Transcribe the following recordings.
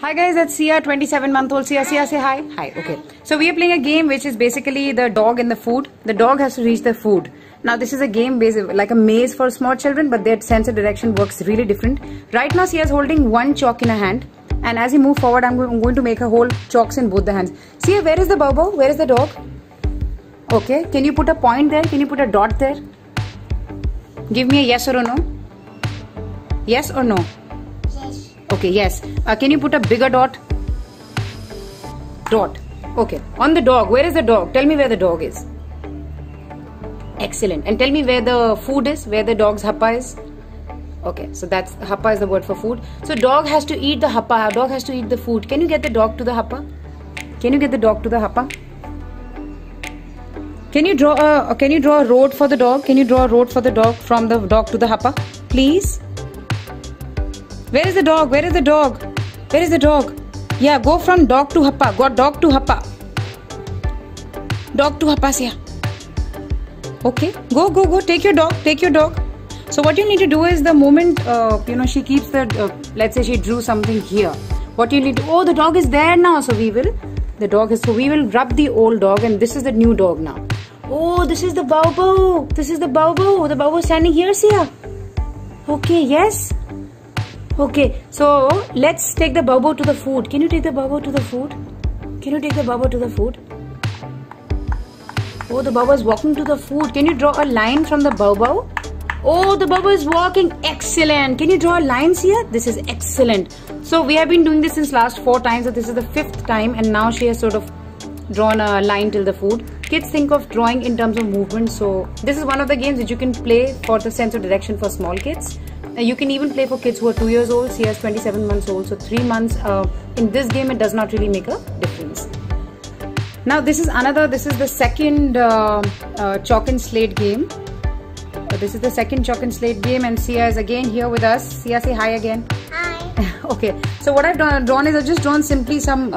Hi guys, that's Sia, 27-month-old Sia. Sia, say hi. Hi, okay. So we are playing a game which is basically the dog and the food. The dog has to reach the food. Now this is a game based like a maze for small children, but their sense of direction works really different. Right now Sia is holding one chalk in her hand, and as you move forward, I'm going to make her hold chalks in both the hands. Sia, where is the Bobo? Where is the dog? Okay, can you put a point there? Can you put a dot there? Give me a yes or a no. Yes or no? Yes. Okay, yes. Can you put a bigger dot? Dot. Okay. On the dog, where is the dog? Tell me where the dog is. Excellent. And tell me where the food is, where the dog's happa is. Okay, so that's happa is the word for food. So dog has to eat the happa. Dog has to eat the food. Can you get the dog to the happa? Can you get the dog to the happa? Can you draw a road for the dog? Can you draw a road for the dog from the dog to the happa? Please. Where is the dog? Where is the dog? Where is the dog? Yeah, go from dog to happa. Go dog to happa. Dog to happa, Sia. Okay, go. Take your dog. Take your dog. So what you need to do is the moment she keeps the let's say she drew something here. What you need to the dog is there now. So we will rub the old dog, and this is the new dog now. Oh, this is the Bobo. This is the Bobo. The Bobo standing here, Sia. Okay, yes. Okay, so let's take the Bobo to the food. Can you take the Bobo to the food? Can you take the Bobo to the food? Oh, the Bobo is walking to the food. Can you draw a line from the Bobo? Oh, the Bobo is walking. Excellent. Can you draw a line here? This is excellent. So we have been doing this since last 4 times. So this is the 5th time, and now she has sort of drawn a line till the food. Kids think of drawing in terms of movement. So this is one of the games that you can play for the sense of direction for small kids. You can even play for kids who are 2 years old. She is 27 months old. So 3 months in this game, it does not really make a difference. Now this is the second chalk and slate game. This is the second chalk and slate game, and Sia is again here with us. Sia, say hi again. Hi. Okay. So what I've drawn is I've just drawn simply some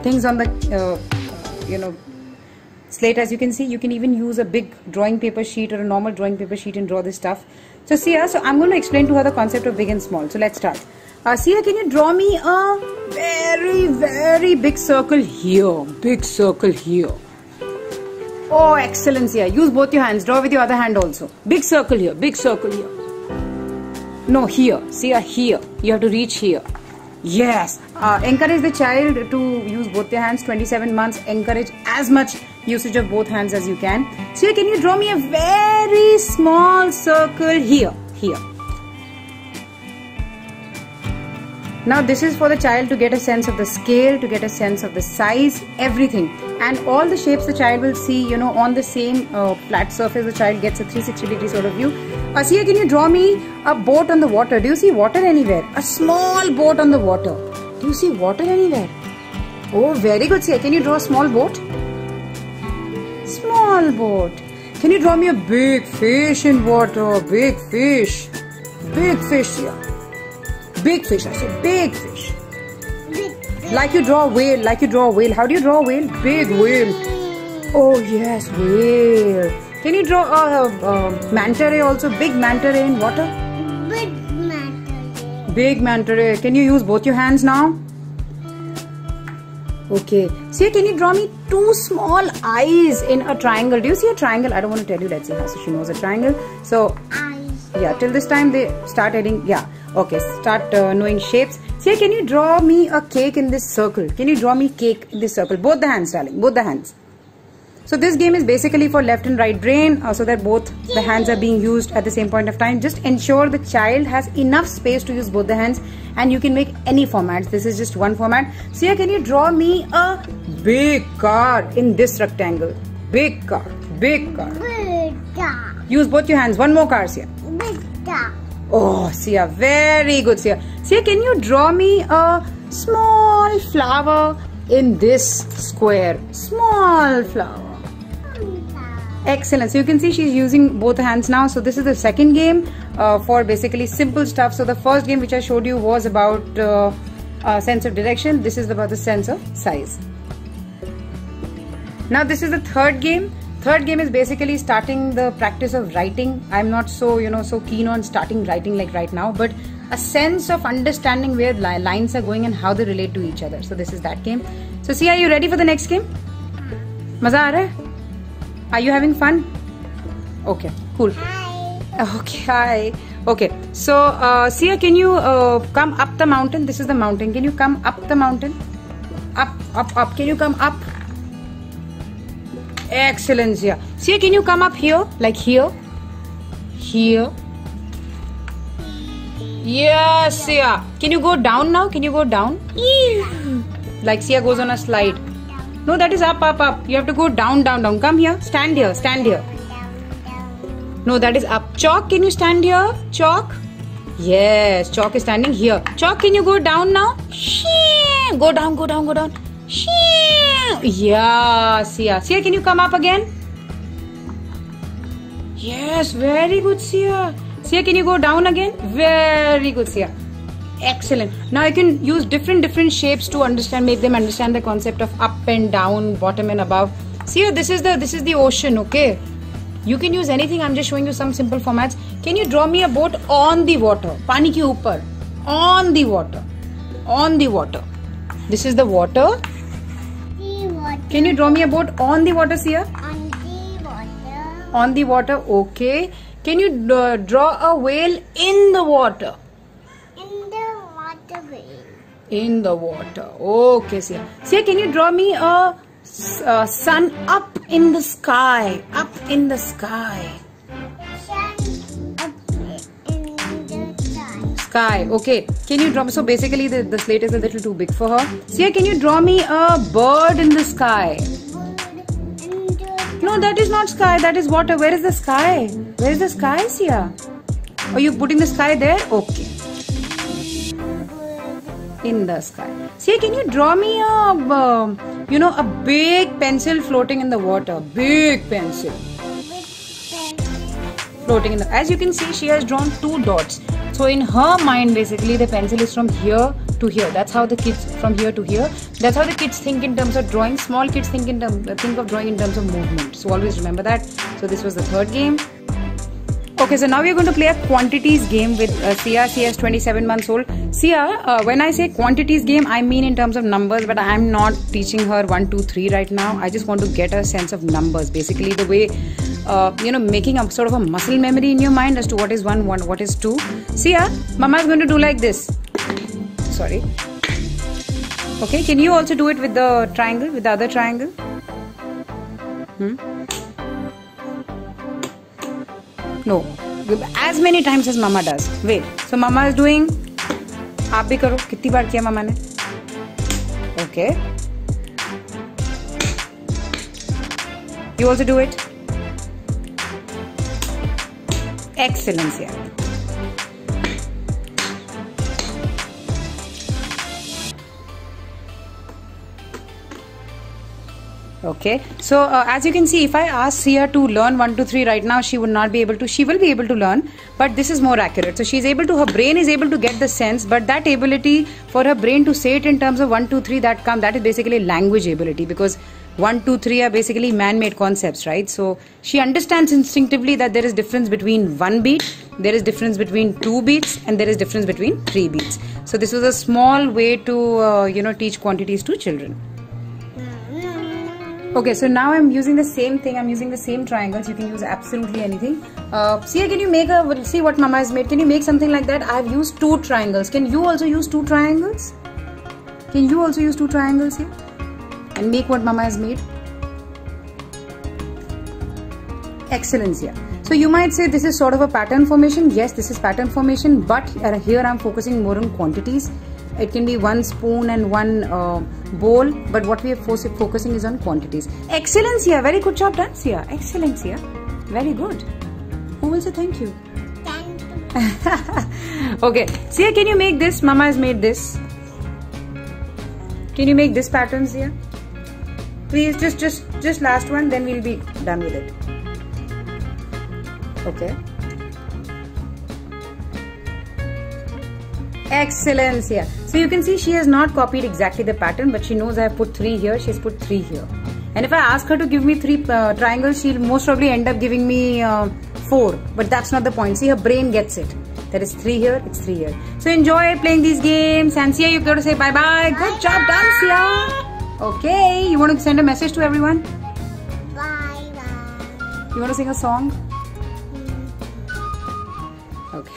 things on the slate. As you can see, you can even use a big drawing paper sheet or a normal drawing paper sheet and draw this stuff. So Sia, I'm going to explain to her the concept of big and small. So let's start. Sia, can you draw me a very, very big circle here? Big circle here. Oh, excellent, Sia. Use both your hands. Draw with your other hand also. Big circle here. Big circle here. No, here. Sia, here. You have to reach here. Yes. Encourage the child to use both their hands. 27 months. Encourage as much usage of both hands as you can. Sia, can you draw me a very small circle here? Here. Now this is for the child to get a sense of the scale, to get a sense of the size, everything. And all the shapes the child will see, on the same flat surface. The child gets a 360-degree sort of view. Sia, can you draw me a boat on the water? Do you see water anywhere? A small boat on the water. Do you see water anywhere? Oh, very good, Sia. Can you draw a small boat? Small boat. Can you draw me a big fish in water? Big fish. Big fish, Sia. Big fish, I said big fish. Big fish. Like you draw a whale, How do you draw a whale? Big whale. Oh yes, whale. Can you draw a manta ray also? Big manta ray in water? Big manta ray. Big manta ray. Can you use both your hands now? Okay. See, can you draw me 2 small eyes in a triangle? Do you see a triangle? I don't want to tell you. Let's see how she knows a triangle. So, Eyes. yeah, till this time they start adding, yeah. Okay, start knowing shapes. See, can you draw me a cake in this circle? Can you draw me cake in this circle? Both the hands, darling. Both the hands. So this game is basically for left and right brain, so that both the hands are being used at the same point of time. Just ensure the child has enough space to use both the hands, and you can make any formats. This is just one format. Sia, can you draw me a big car in this rectangle? Big car. Big car. Big car. Use both your hands. One more car, Sia. Big car. Oh, Sia, very good, Sia. Sia, can you draw me a small flower in this square? Small flower. Excellent. So you can see she's using both hands now. So this is the second game for basically simple stuff. So the first game which I showed you was about sense of direction. This is about the sense of size. Now this is the third game. Third game is basically starting the practice of writing. I'm not so, so keen on starting writing like right now, but a sense of understanding where lines are going and how they relate to each other. So this is that game. So Sia, are you ready for the next game? Maza aa raha hai? Are you having fun? Okay, cool. Hi. Okay, hi. Okay, so Sia, can you come up the mountain? This is the mountain. Can you come up the mountain? Up. Can you come up? Excellent, Sia. Sia, can you come up here? Like here? Here. Yes, Sia. Can you go down now? Can you go down? Like Sia goes on a slide. No, that is up. You have to go down. Come here. Stand here. No, that is up. Chalk, can you stand here? Chalk? Yes, Chalk is standing here. Chalk, can you go down now? Go down. Yeah, Sia. Sia, can you come up again? Yes, very good, Sia. Sia, can you go down again? Very good, Sia. Excellent. Now you can use different shapes to make them understand the concept of up and down, bottom and above. Sia, this is the ocean, okay? You can use anything. I'm just showing you some simple formats. Can you draw me a boat on the water? Pani ke upar. On the water. This is the water. Can you draw me a boat on the water, Sia? On the water, okay. Can you draw a whale in the water? In the water. Okay, Sia. Sia, can you draw me a sun up in the sky? Sky. Okay. Can you draw me? So basically the slate is a little too big for her. Sia, can you draw me a bird in the sky? No, that is not sky. That is water. Where is the sky? Sia? Are you putting the sky there? Okay. In the sky. Sia, can you draw me a big pencil floating in the water? Big pencil. Floating in the... As you can see, she has drawn 2 dots. So in her mind, basically, the pencil is from here to here. That's how the kids, from here to here. That's how the kids think in terms of drawing. Small kids think of drawing in terms of movement. So always remember that. So this was the 3rd game. Okay, so now we're going to play a quantities game with Sia. Sia is 27 months old. Sia, when I say quantities game, I mean in terms of numbers, but I'm not teaching her 1, 2, 3 right now. I just want to get a sense of numbers. Basically, the way, making a sort of a muscle memory in your mind as to what is 1, what is 2. Sia, Mama is going to do like this. Sorry. Okay, can you also do it with the triangle, with the other triangle? No, as many times as Mama does. Wait, so Mama is doing. आप भी करो. कितनी बार किया Mama ने? Okay. You also do it. Excellent, yeah. Okay, so as you can see, if I ask Sia to learn 1, 2, 3 right now, she would not be able to. She will be able to learn, but this is more accurate. So she's able to, her brain is able to get the sense, but that ability for her brain to say it in terms of 1, 2, 3 that is basically language ability, because 1, 2, 3 are basically man-made concepts, right? So she understands instinctively that there is difference between 1 beat, there is difference between 2 beats, and there is difference between 3 beats. So this was a small way to teach quantities to children. Okay, so now I'm using the same thing. I'm using the same triangles. You can use absolutely anything. Sia, can you make see what Mama has made? Can you make something like that? I've used 2 triangles. Can you also use 2 triangles? Can you also use 2 triangles here? And make what Mama has made? Excellent, Sia. So you might say this is sort of a pattern formation. Yes, this is pattern formation, but here I'm focusing more on quantities. It can be 1 spoon and 1 bowl, but what we are focusing is on quantities. Excellent, Sia. Very good job done, Sia. Excellent, Sia. Very good. Who will say thank you? Thank you. Okay, Sia, can you make this? Mama has made this. Can you make this pattern, Sia? Please, just last one, then we'll be done with it. Okay. Excellent, Sia. So you can see she has not copied exactly the pattern, but she knows I have put 3 here, she has put 3 here. And if I ask her to give me 3 triangles, she'll most probably end up giving me 4. But that's not the point. See, her brain gets it. There is 3 here, it's 3 here. So enjoy playing these games. And Sia, you got to say bye-bye. Good job done, Sia. Okay, you want to send a message to everyone? Bye bye. You want to sing a song? Okay.